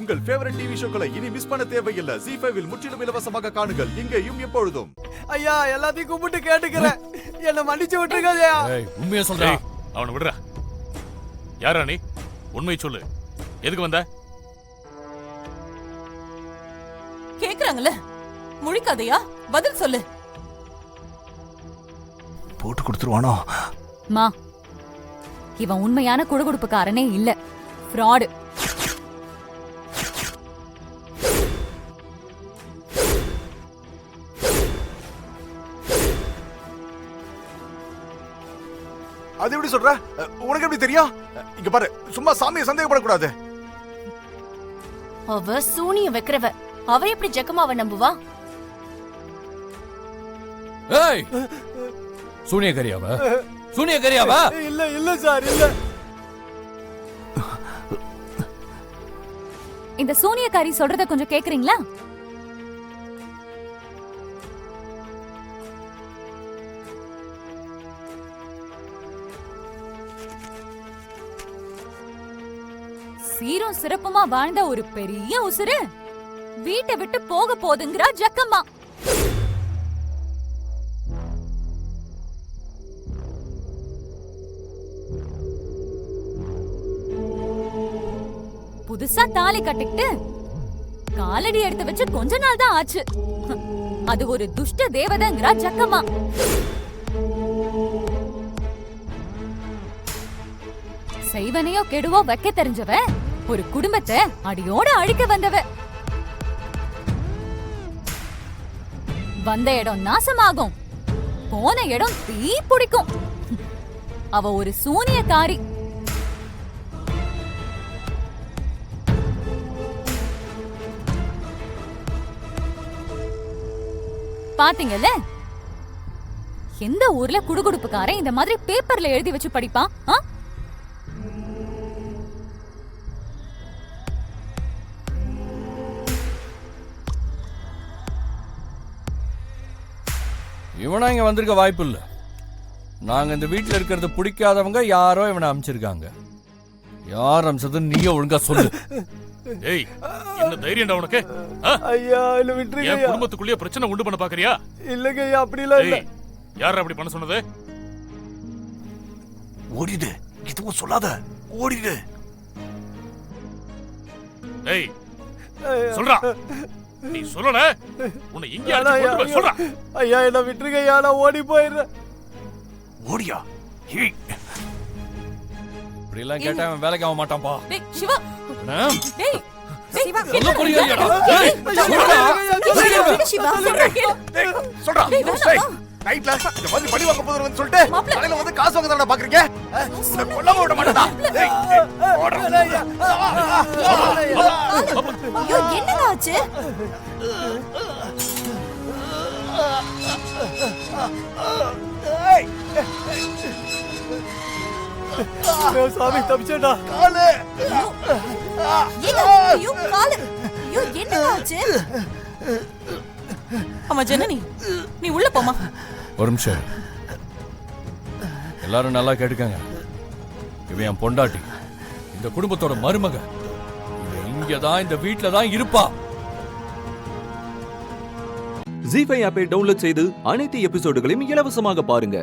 உங்கள் favourite TV ஷோக்களை இனி miss பண்ண தேவையில்லை. ZEE5 இல் முற்றிலும் இலவசமாக காணுங்கள். இங்கேயும் எப்பொழுதும். ஐயா எல்லாத்தையும் கும்பிட்டு கேட்டுக்கிறேன், என்ன மன்னிச்சு விட்டுருங்க ஐயா. உண்மையா சொல்றா? அவனை விடுற. யாரா நீ? உண்மை சொல்லு. எதுக்கு வந்த? கேக்குறாங்கல்ல, முழிக்காதையா, பதில் சொல்லு. போட்டு கொடுத்துருவானோ? மா, இவன் உண்மையான குடுகுடுப்புக்காரனே இல்ல, ஃப்ராடு. அது எப்படி சொல்ற? உனக்கு எப்படி தெரியும்? இங்க பாரு, சும்மா சாமியை சந்தேகப்படக்கூடாது. அவ சூனியம் வைக்கிறவ, அவ எப்படி ஜக்கமாவ நம்புவா? ஏய், சூனியக்காரியாவா? சூனியக்காரியாவா? இல்ல இல்ல சார், இல்ல. இந்த சூனியக்காரி சொல்றத கொஞ்சம் கேக்குறீங்களா? சீரும் சிறப்புமா வாழ்ந்த ஒரு பெரிய உசுரு வீட்டை விட்டு போக போதுங்கிறா ஜக்கம்மா. புதுசா தாலி கட்டிக்கிட்டு காலடி எடுத்து வச்சு கொஞ்ச நாள் தான் ஆச்சு. அது ஒரு துஷ்ட தேவதைங்கிறா ஜக்கம்மா. செய்வனையோ கெடுவோ வைக்க தெரிஞ்சவ, ஒரு குடும்பத்தை அடியோட அழிக்க வந்தவ. வந்த இடம் நாசமாகும், போன இடம் தீ பிடிக்கும். அவ ஒரு சூனியக்காரி. பாத்தீங்கல்ல, எந்த ஊர்ல குடுகுடுப்புக்காரன் இந்த மாதிரி பேப்பர்ல எழுதி வச்சு படிப்பான்? இவனா இங்க வந்திருக்க வாய்ப்பு இல்ல. நாங்க இந்த வீட்டுல இருக்கிறது பிடிக்காதவங்க யாரோ இவனை அனுப்பிச்சிருக்காங்க. யார் அனுப்பிச்சது நீயே ஒழுங்கா சொல்லு. ஏய், என்ன தைரியம்டா உனக்கு? ஐயா இல்ல விட்டுருங்க என் ஐயா. குடும்பத்துக்குள்ளே பிரச்சனை உண்டு பண்ண பாக்குறியா? இல்லங்க ஐயா, அப்படி இல்ல. ஏய், யாரா அப்படி பண்ண சொன்னது? ஓடிடு, எதுவும் சொல்லாத, ஓடிடு. ஏய், சொல்றா. நீ சொல்லல, உன்னை இங்க அடிச்சு கொண்டு போய் சொல்றா. ஐயா என்ன விட்டுருங்க ஐயா, நான் ஓடி போயிடுறேன். ஓடியா? இப்படி எல்லாம் கேட்டா அவன் வேலைக்கு ஆக மாட்டான்பா. டேய் சிவா, டேய் சிவா, சொல்ல புரியலையாடா? ஏய், விடு சிவா, சொல்றா. நைட்ல இந்த மாதிரி படி வாங்க போறதுன்னு சொல்லிட்டு காலையில வந்து காசு வாங்க தானடா பாக்குறீங்க? உன்னை கொல்லாம விட மாட்டேடா. ஐயோ என்னங்க ஆச்சு? சாமி தப்பிச்சேடா. காலு. ஐயோ காலு. ஐயோ என்னங்க ஆச்சு? அம்மா ஜனனி, நீ உள்ள போமா. ஒரு நிமிஷம், எல்லாரும் நல்லா கேட்டுக்கங்க. இவன் என் பொண்டாட்டி, இந்த குடும்பத்தோட மருமக. இவன் இங்கதான் இந்த வீட்டுல தான் இருப்பா. ZEE5 ஆப்பை டவுன்லோட் செய்து அனைத்து எபிசோடுகளையும் இலவசமாக பாருங்க.